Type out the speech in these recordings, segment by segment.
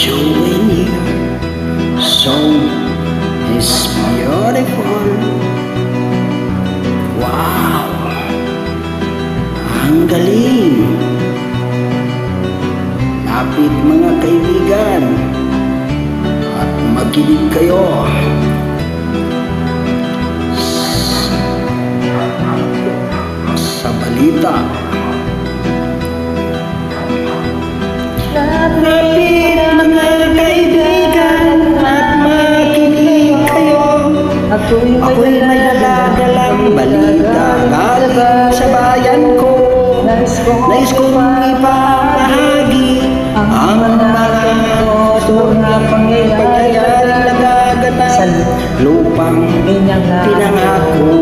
souvenir song is beautiful. Wow! Ang galing! Lapit mga kaibigan at makinig kayo sa balita. Lapit mga kaibigan at makinig kayo. Ako'y may daladalang balita galing sa bayan ko. Nais kong ipamahagi ang mga pangyayaring nagaganap sa lupang pinangako.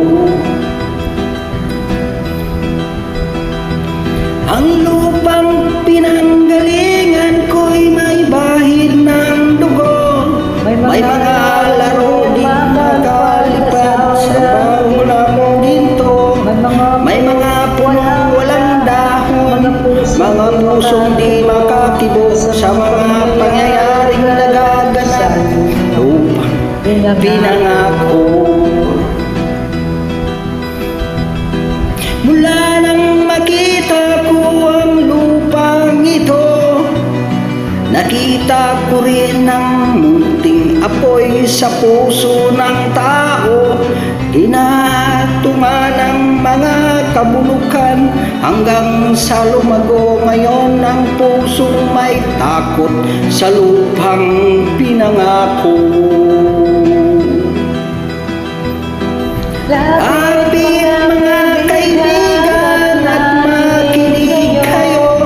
Ang lupang pinanggalingan ko'y may bahid ng dugo. May mga laro din nakalipad sa bawang ginto. May mga punong walang dahon, mga pusong di makakibok sa mga pangyayaring nagaganap. Lupang pinangako. Mula nang makita ko ang lupang ito, nakita ko rin ang munting apoy sa puso ng tao. Tinatuma ng mga kabulukan hanggang sa lumago. Ngayon ang puso may takot sa lupang pinangako. Lapit mga kaibigan at makinig kayo.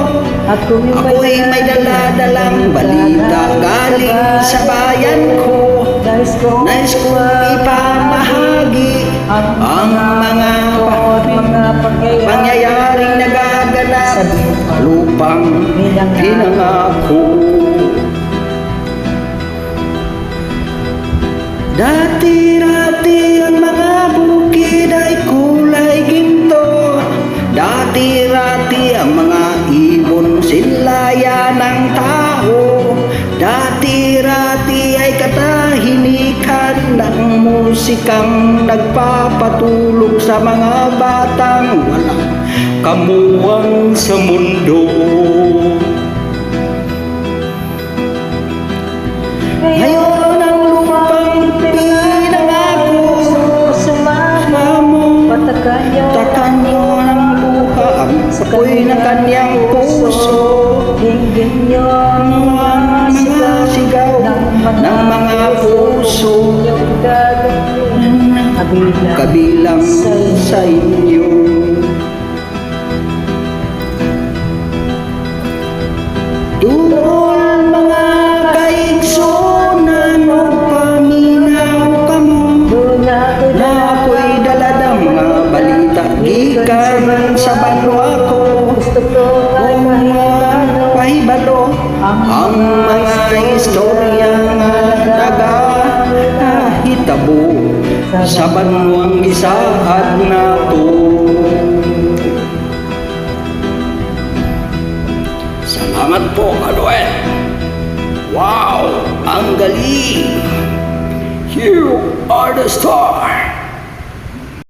Ako'y may daladalang balita galing sa bayan ko. Nais kong ipamahagi ang mga pangyayaring nagaganap sa lupang pinangako. Dati-dati ang mga bukid ay kulay ginto. Dati-dati ang mga ibon silaya ng tao. Dati-dati ay katahimikan ng musikang nagpapatulog sa mga batang walang kamuwang sa mundo. Ngayon ang lupang pinangako, takan nyo ng luha ang apoy ng kanyang puso. Dinggin nyo ang mga sigaw ng mga puso, kabilang sa inyo. Doon mga kaigsunan, paminaw ka mo, na ako'y daladang mga balita gikan sa banwa ko. Kung pahibalo ang mga istorya nga nagahitabo sa banwang isaad nato. Salamat po, Kaluet. Wow, ang galing. You are the star.